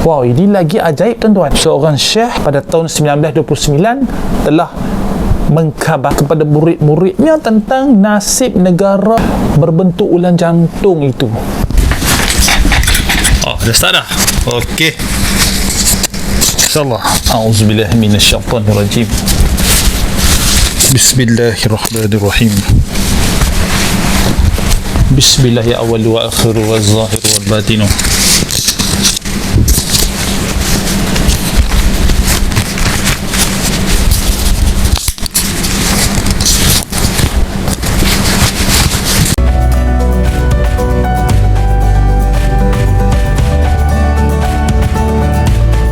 Wow, ini lagi ajaib tuan-tuan. Seorang syekh pada tahun 1929 telah mengkhabar kepada murid-muridnya tentang nasib negara berbentuk ulang jantung itu. Oh, dah start dah? Okey. InsyaAllah. A'udzubillahi minasyaitanirrajim. Bismillahirrahmanirrahim. Bismillah ya awal wa akhir wa zahir wa batinu.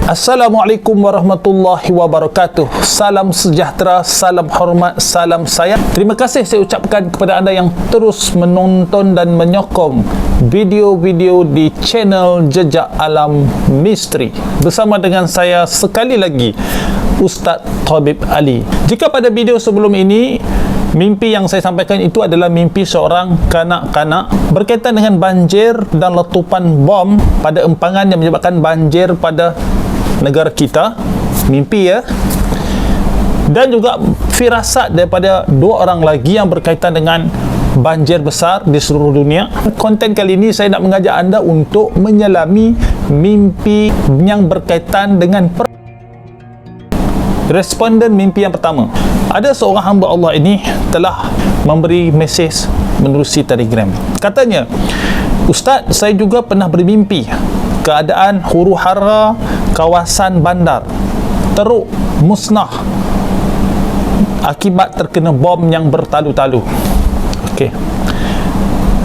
Assalamualaikum warahmatullahi wabarakatuh. Salam sejahtera, salam hormat, salam sayang. Terima kasih saya ucapkan kepada anda yang terus menonton dan menyokong video-video di channel Jejak Alam Misteri. Bersama dengan saya sekali lagi, Ustaz Tabib Ali. Jika pada video sebelum ini mimpi yang saya sampaikan itu adalah mimpi seorang kanak-kanak berkaitan dengan banjir dan letupan bom pada empangan yang menyebabkan banjir pada negara kita, mimpi ya, dan juga firasat daripada dua orang lagi yang berkaitan dengan banjir besar di seluruh dunia. Konten kali ini saya nak mengajak anda untuk menyelami mimpi yang berkaitan dengan responden mimpi yang pertama. Ada seorang hamba Allah ini telah memberi mesej menerusi Telegram. Katanya, Ustaz, saya juga pernah bermimpi keadaan huru hara kawasan bandar teruk musnah akibat terkena bom yang bertalu-talu. Okey.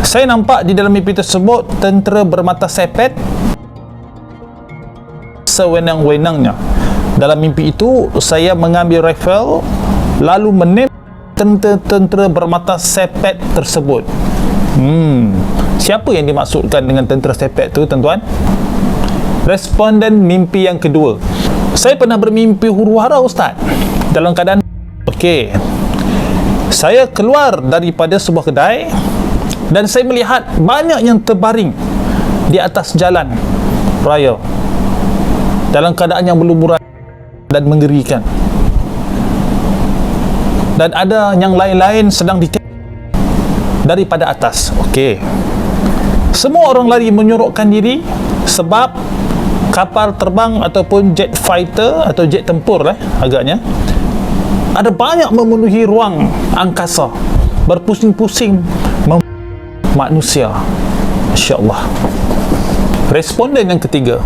Saya nampak di dalam mimpi tersebut tentera bermata sepet sewenang-wenangnya. Dalam mimpi itu saya mengambil rifle lalu menembak tentera bermata sepet tersebut. Siapa yang dimaksudkan dengan tentera sepet tu, tuan-tuan? Responden mimpi yang kedua. Saya pernah bermimpi huru hara, Ustaz, dalam keadaan okey. Saya keluar daripada sebuah kedai dan saya melihat banyak yang terbaring di atas jalan raya dalam keadaan yang berlumuran dan mengerikan. Dan ada yang lain-lain sedang ditembak daripada atas. Okey. Semua orang lari menyorokkan diri sebab kapal terbang ataupun jet fighter atau jet tempur agaknya ada banyak memenuhi ruang angkasa, berpusing-pusing manusia. Masya-Allah. Responden yang ketiga.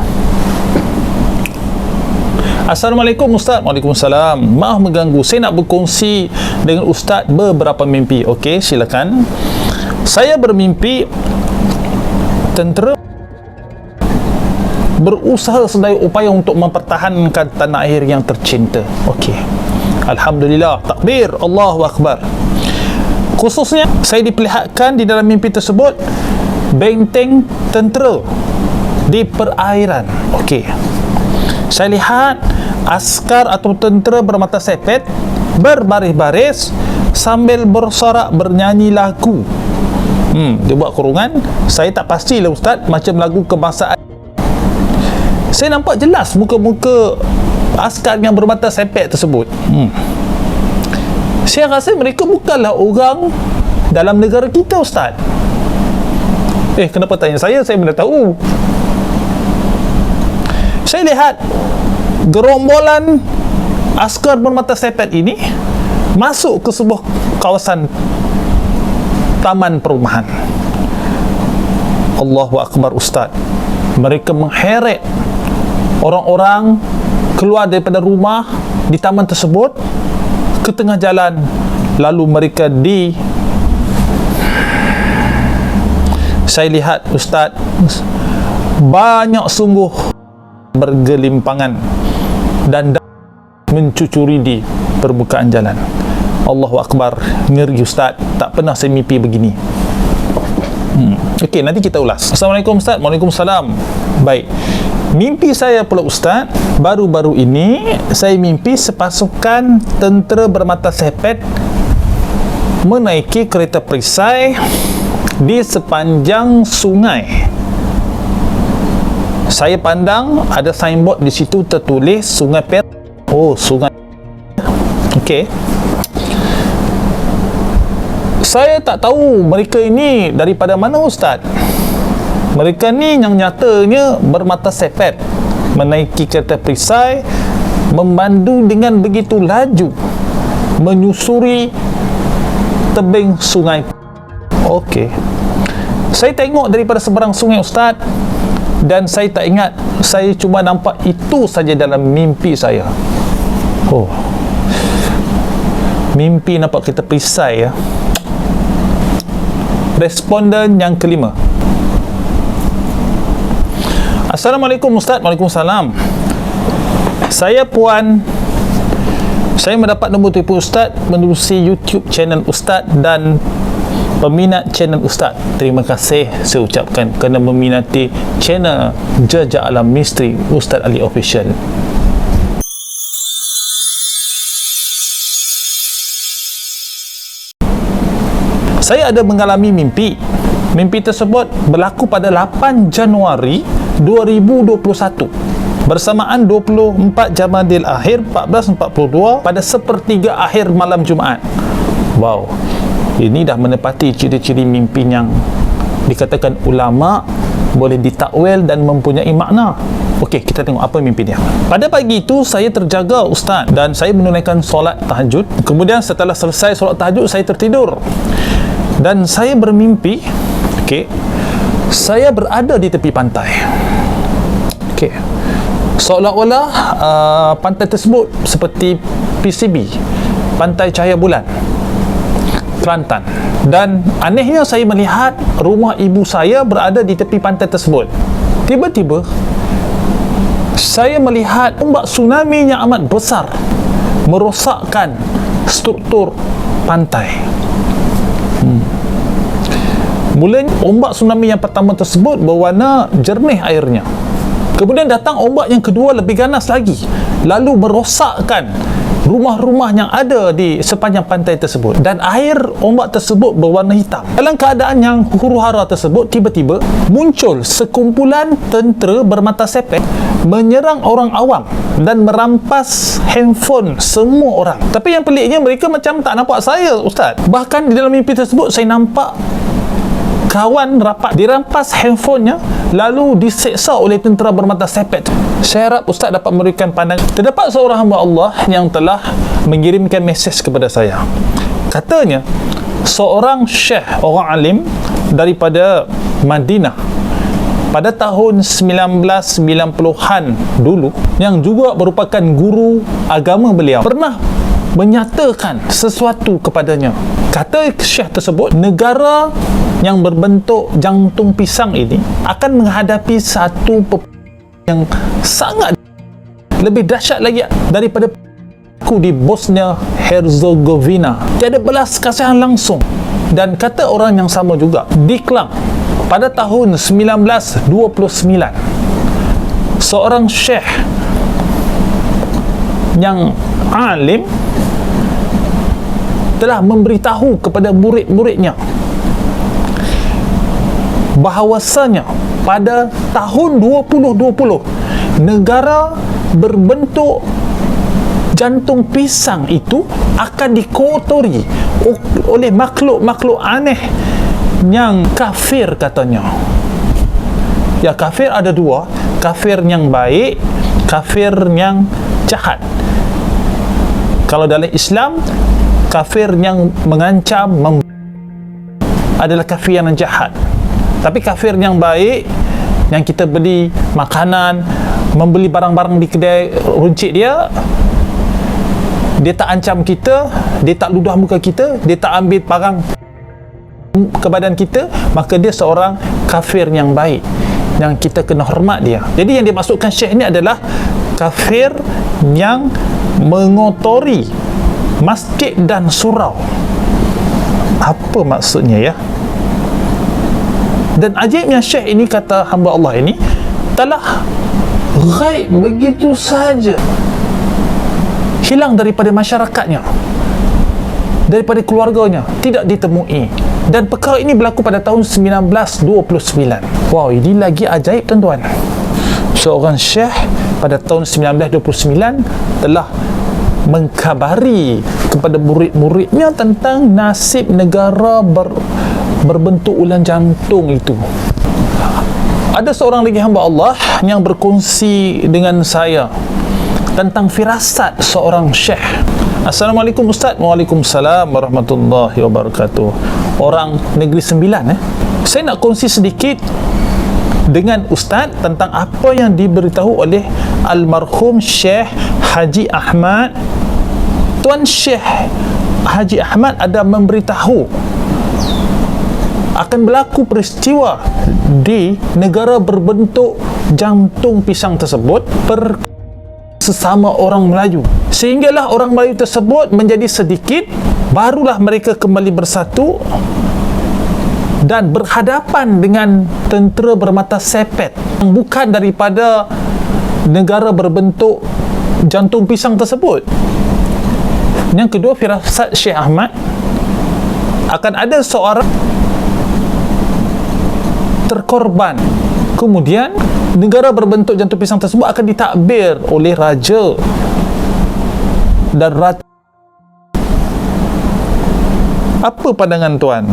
Assalamualaikum Ustaz. Waalaikumsalam. Maaf mengganggu. Saya nak berkongsi dengan Ustaz beberapa mimpi. Okey, silakan. Saya bermimpi tentera berusaha sedaya upaya untuk mempertahankan tanah air yang tercinta. Okey. Alhamdulillah. Takbir. Allahu Akbar. Khususnya saya diperlihatkan di dalam mimpi tersebut benteng tentera di perairan. Okey. Saya lihat askar atau tentera bermata sepet berbaris-baris sambil bersorak bernyanyi lagu. Dia buat kurungan. Saya tak pastilah Ustaz, macam lagu kebangsaan. Saya nampak jelas muka-muka askar yang bermata sepet tersebut. Saya rasa mereka bukanlah orang dalam negara kita, Ustaz. Kenapa tanya saya? Saya mana tahu. Saya lihat gerombolan askar bermata sepet ini masuk ke sebuah kawasan taman perumahan. Allahu Akbar, Ustaz. Mereka mengheret orang-orang keluar daripada rumah di taman tersebut ke tengah jalan, lalu mereka saya lihat, Ustaz, banyak sungguh bergelimpangan dan mencucuri di permukaan jalan. Allahu Akbar. Ngeri, Ustaz. Tak pernah saya mimpi begini. Okey, nanti kita ulas. Assalamualaikum Ustaz. Waalaikumsalam. Baik. Mimpi saya pula, Ustaz, baru-baru ini saya mimpi sepasukan tentera bermata sepet menaiki kereta perisai di sepanjang sungai. Saya pandang ada signboard di situ tertulis Sungai Perak. Oh, sungai. Okey. Saya tak tahu mereka ini daripada mana, Ustaz. Mereka ni yang nyatanya bermata sepet, menaiki kereta perisai, memandu dengan begitu laju, menyusuri tebing sungai. Okey. Saya tengok daripada seberang sungai, Ustaz, dan saya tak ingat. Saya cuma nampak itu saja dalam mimpi saya. Oh, mimpi nampak kereta perisai, ya. Responden yang kelima. Assalamualaikum, Ustaz. Waalaikumsalam. Saya Puan. Saya mendapat nombor telefon Ustaz menerusi YouTube channel Ustaz dan peminat channel Ustaz. Terima kasih saya ucapkan kerana meminati channel Jejak Alam Misteri Ustaz Ali Official. Saya ada mengalami mimpi. Mimpi tersebut berlaku pada 8 Januari 2021 bersamaan 24 Jamadil Akhir 1442 pada sepertiga akhir malam Jumaat. Wow, ini dah menepati ciri-ciri mimpi yang dikatakan ulama boleh ditakwil dan mempunyai makna. Okey, kita tengok apa mimpi dia. Pada pagi itu saya terjaga, Ustaz, dan saya menunaikan solat tahajud. Kemudian setelah selesai solat tahajud, saya tertidur dan saya bermimpi, okey, saya berada di tepi pantai. Okey, seolah-olah pantai tersebut seperti PCB, Pantai Cahaya Bulan, Kelantan. Dan anehnya saya melihat rumah ibu saya berada di tepi pantai tersebut. Tiba-tiba saya melihat ombak tsunami yang amat besar merosakkan struktur pantai. Mulanya ombak tsunami yang pertama tersebut berwarna jernih airnya. Kemudian datang ombak yang kedua lebih ganas lagi, lalu merosakkan rumah-rumah yang ada di sepanjang pantai tersebut, dan air ombak tersebut berwarna hitam. Dalam keadaan yang huru-hara tersebut, tiba-tiba muncul sekumpulan tentera bermata sepet menyerang orang awam dan merampas handphone semua orang. Tapi yang peliknya, mereka macam tak nampak saya, Ustaz. Bahkan di dalam mimpi tersebut saya nampak kawan rapat dirampas handphonenya lalu diseksa oleh tentera bermata sepet. Saya harap Ustaz dapat memberikan pandangan. Terdapat seorang hamba Allah yang telah mengirimkan mesej kepada saya. Katanya seorang syekh, orang alim daripada Madinah pada tahun 1990-an dulu, yang juga merupakan guru agama beliau, pernah menyatakan sesuatu kepadanya. Kata syekh tersebut, negara yang berbentuk jantung pisang ini akan menghadapi satu yang sangat lebih dahsyat lagi daripada di Bosnia Herzegovina. Tiada belas kasihan langsung. Dan kata orang yang sama juga, di Kelang pada tahun 1929, seorang syekh yang alim telah memberitahu kepada murid-muridnya bahawasanya pada tahun 2020 negara berbentuk jantung pisang itu akan dikotori oleh makhluk-makhluk aneh yang kafir, katanya. Ya, kafir ada dua, kafir yang baik, kafir yang jahat. Kalau dalam Islam, kafir yang mengancam adalah kafir yang jahat. Tapi kafir yang baik, yang kita beli makanan, membeli barang-barang di kedai runcit dia tak ancam kita, dia tak ludah muka kita, dia tak ambil barang ke badan kita, maka dia seorang kafir yang baik, yang kita kena hormat dia. Jadi yang dimaksudkan syekh ni adalah kafir yang mengotori masjid dan surau. Apa maksudnya, ya? Dan ajaibnya syekh ini, kata hamba Allah ini, telah ghaib begitu saja, hilang daripada masyarakatnya, daripada keluarganya, tidak ditemui. Dan perkara ini berlaku pada tahun 1929. Wow, ini lagi ajaib, tuan-tuan. seorang syekh pada tahun 1929 telah mengkabari kepada murid-muridnya tentang nasib negara berbentuk ulang jantung itu. Ada seorang lagi hamba Allah yang berkongsi dengan saya tentang firasat seorang syekh. Assalamualaikum Ustaz. Waalaikumsalam warahmatullahi wabarakatuh. Orang Negeri Sembilan. Saya nak kongsi sedikit dengan Ustaz tentang apa yang diberitahu oleh almarhum Syekh Haji Ahmad. Tuan Syekh Haji Ahmad ada memberitahu akan berlaku peristiwa di negara berbentuk jantung pisang tersebut sesama orang Melayu, sehinggalah orang Melayu tersebut menjadi sedikit, barulah mereka kembali bersatu dan berhadapan dengan tentera bermata sepet yang bukan daripada negara berbentuk jantung pisang tersebut. Yang kedua, firasat Syekh Ahmad, akan ada seorang terkorban, kemudian negara berbentuk jantung pisang tersebut akan ditakbir oleh raja dan ratu. Apa pandangan tuan?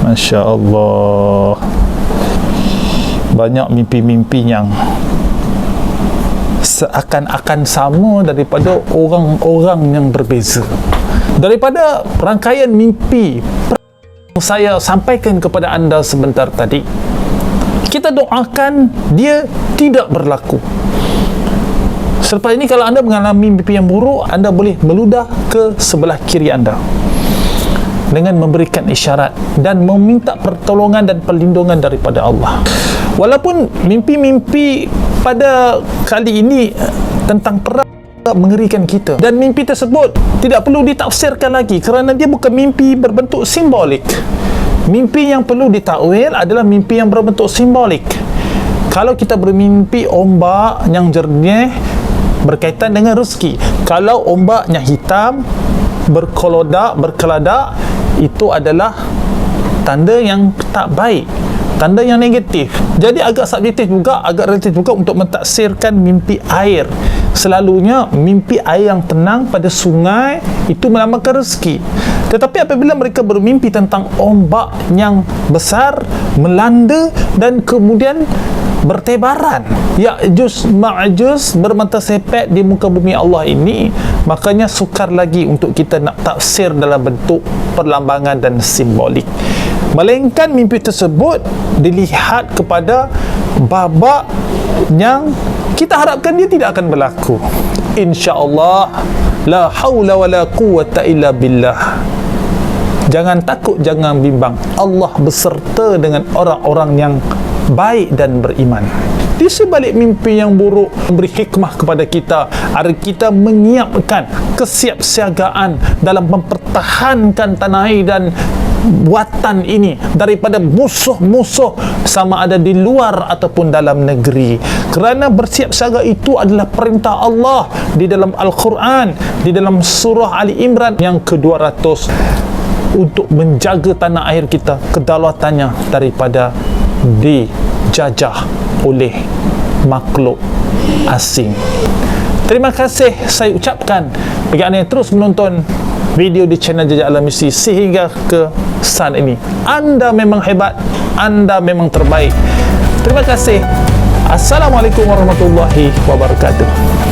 Masya Allah, banyak mimpi-mimpi yang seakan-akan sama daripada orang-orang yang berbeza. Daripada rangkaian mimpi yang saya sampaikan kepada anda sebentar tadi, kita doakan dia tidak berlaku. Selepas ini kalau anda mengalami mimpi yang buruk, anda boleh meludah ke sebelah kiri anda dengan memberikan isyarat dan meminta pertolongan dan perlindungan daripada Allah. Walaupun mimpi-mimpi pada kali ini tentang perang mengerikan kita, dan mimpi tersebut tidak perlu ditafsirkan lagi kerana dia bukan mimpi berbentuk simbolik. Mimpi yang perlu ditakwil adalah mimpi yang berbentuk simbolik. Kalau kita bermimpi ombak yang jernih berkaitan dengan rezeki, kalau ombaknya hitam berkeladak, itu adalah tanda yang tak baik, tanda yang negatif. Jadi agak subjektif juga, agak relatif juga untuk mentaksirkan mimpi air. Selalunya mimpi air yang tenang pada sungai itu melambangkan rezeki. Tetapi apabila mereka bermimpi tentang ombak yang besar melanda dan kemudian bertebaran, Ya'juj Ma'juj bermata sepet di muka bumi Allah ini, makanya sukar lagi untuk kita nak tafsir dalam bentuk perlambangan dan simbolik. Melainkan mimpi tersebut dilihat kepada babak yang kita harapkan dia tidak akan berlaku. InsyaAllah, la hawla wa la quwwata illa billah. Jangan takut, jangan bimbang. Allah beserta dengan orang-orang yang baik dan beriman. Di sebalik mimpi yang buruk memberi hikmah kepada kita agar kita menyiapkan kesiapsiagaan dalam mempertahankan tanah air dan buatan ini daripada musuh-musuh sama ada di luar ataupun dalam negeri. Kerana bersiap siaga itu adalah perintah Allah di dalam Al-Quran, di dalam surah Ali Imran yang ke-200, untuk menjaga tanah air kita, kedaulatannya daripada dijajah oleh makhluk asing. Terima kasih saya ucapkan bagi anda yang terus menonton video di channel Jejak Alam Misteri sehingga ke saat ini. Anda memang hebat, anda memang terbaik. Terima kasih. Assalamualaikum warahmatullahi wabarakatuh.